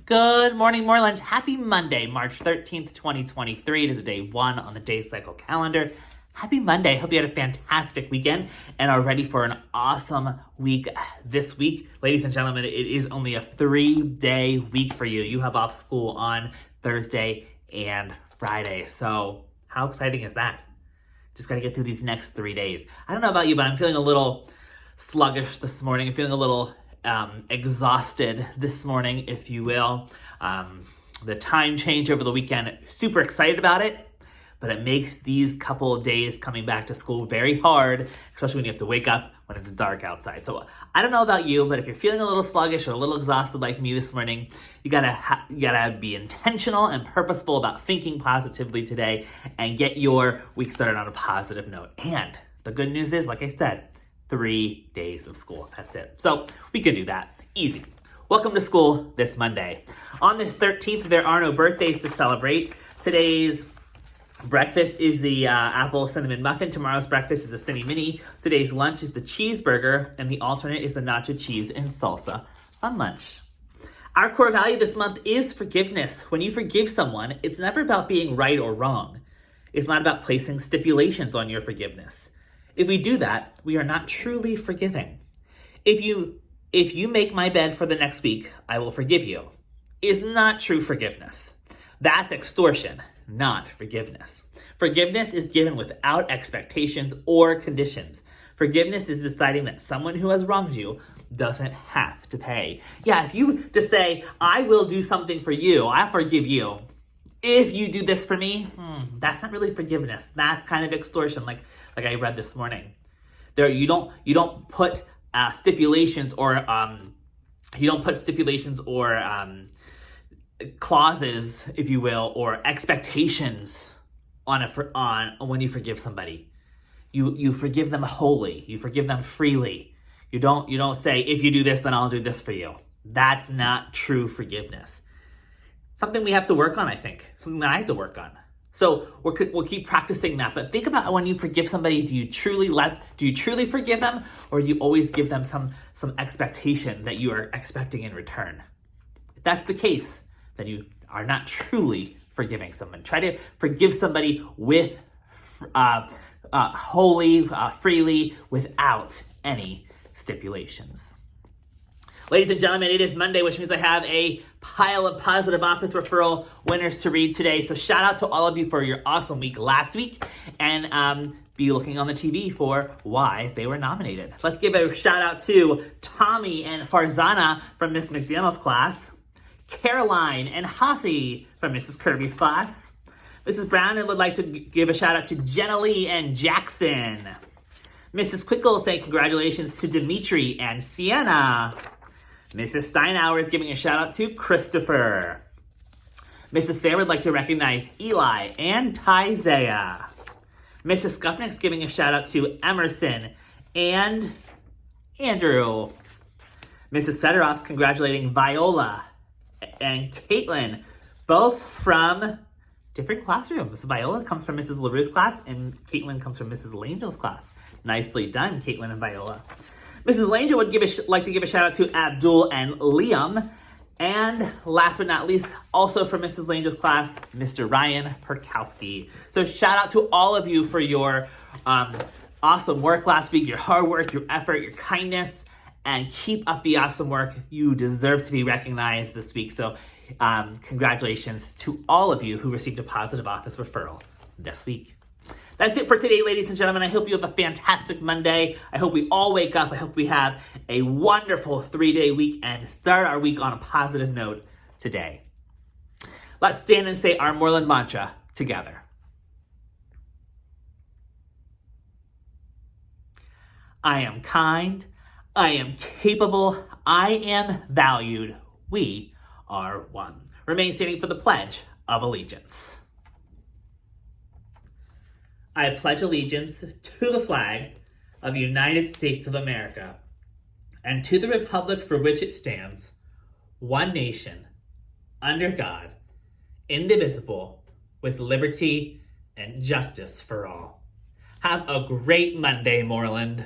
Good morning, Moreland. Happy Monday, March 13th, 2023. It is day one on the day cycle calendar. Happy Monday. Hope you had a fantastic weekend and are ready for an awesome week this week. Ladies and gentlemen, it is only a 3-day week for you. You have off school on Thursday and Friday. So how exciting is that? Just got to get through these next 3 days. I don't know about you, but I'm feeling a little sluggish this morning. I'm feeling a little exhausted this morning, if you will. The time change over the weekend, super excited about it, but it makes these couple of days coming back to school very hard, especially when you have to wake up when it's dark outside. So I don't know about you, but if you're feeling a little sluggish or a little exhausted like me this morning, you gotta be intentional and purposeful about thinking positively today and get your week started on a positive note. And the good news is, like I said, 3 days of school. That's it. So we can do that. Easy. Welcome to school this Monday. On this 13th, there are no birthdays to celebrate. Today's breakfast is the apple cinnamon muffin. Tomorrow's breakfast is a Cinni Mini. Today's lunch is the cheeseburger, and the alternate is the nacho cheese and salsa on lunch. Our core value this month is forgiveness. When you forgive someone, it's never about being right or wrong. It's not about placing stipulations on your forgiveness. If we do that, we are not truly forgiving. If you make my bed for the next week, I will forgive you, is not true forgiveness. That's extortion, not forgiveness. Forgiveness is given without expectations or conditions. Forgiveness is deciding that someone who has wronged you doesn't have to pay. Yeah, if you just say, I will do something for you, I forgive you. If you do this for me, that's not really forgiveness. That's kind of extortion, like I read this morning. You don't put stipulations or clauses, if you will, or expectations on when you forgive somebody. You forgive them wholly. You forgive them freely. You don't say, if you do this, then I'll do this for you. That's not true forgiveness. Something we have to work on, I think. Something that I have to work on. So we'll keep practicing that. But think about when you forgive somebody, do you truly forgive them, or do you always give them some expectation that you are expecting in return? If that's the case, then you are not truly forgiving someone. Try to forgive somebody with wholly, freely, without any stipulations. Ladies and gentlemen, it is Monday, which means I have a pile of positive office referral winners to read today. So shout out to all of you for your awesome week last week, and be looking on the TV for why they were nominated. Let's give a shout out to Tommy and Farzana from Miss McDaniel's class, Caroline and Hossie from Mrs. Kirby's class. Mrs. Brown would like to give a shout out to Jenna Lee and Jackson. Mrs. Quickle saying congratulations to Dimitri and Sienna. Mrs. Steinauer is giving a shout out to Christopher. Mrs. Fair would like to recognize Eli and Tyzea. Mrs. Skupnick's giving a shout out to Emerson and Andrew. Mrs. Federoff's congratulating Viola and Caitlin, both from different classrooms. Viola comes from Mrs. LaRue's class and Caitlin comes from Mrs. Langel's class. Nicely done, Caitlin and Viola. Mrs. Langel would like to give a shout out to Abdul and Liam. And last but not least, also from Mrs. Langel's class, Mr. Ryan Perkowski. So shout out to all of you for your awesome work last week, your hard work, your effort, your kindness, and keep up the awesome work. You deserve to be recognized this week. So congratulations to all of you who received a positive office referral this week. That's it for today, ladies and gentlemen. I hope you have a fantastic Monday. I hope we all wake up. I hope we have a wonderful 3-day week and start our week on a positive note today. Let's stand and say our Moreland mantra together. I am kind. I am capable. I am valued. We are one. Remain standing for the Pledge of Allegiance. I pledge allegiance to the flag of the United States of America and to the republic for which it stands, one nation, under God, indivisible, with liberty and justice for all. Have a great Monday, Moreland.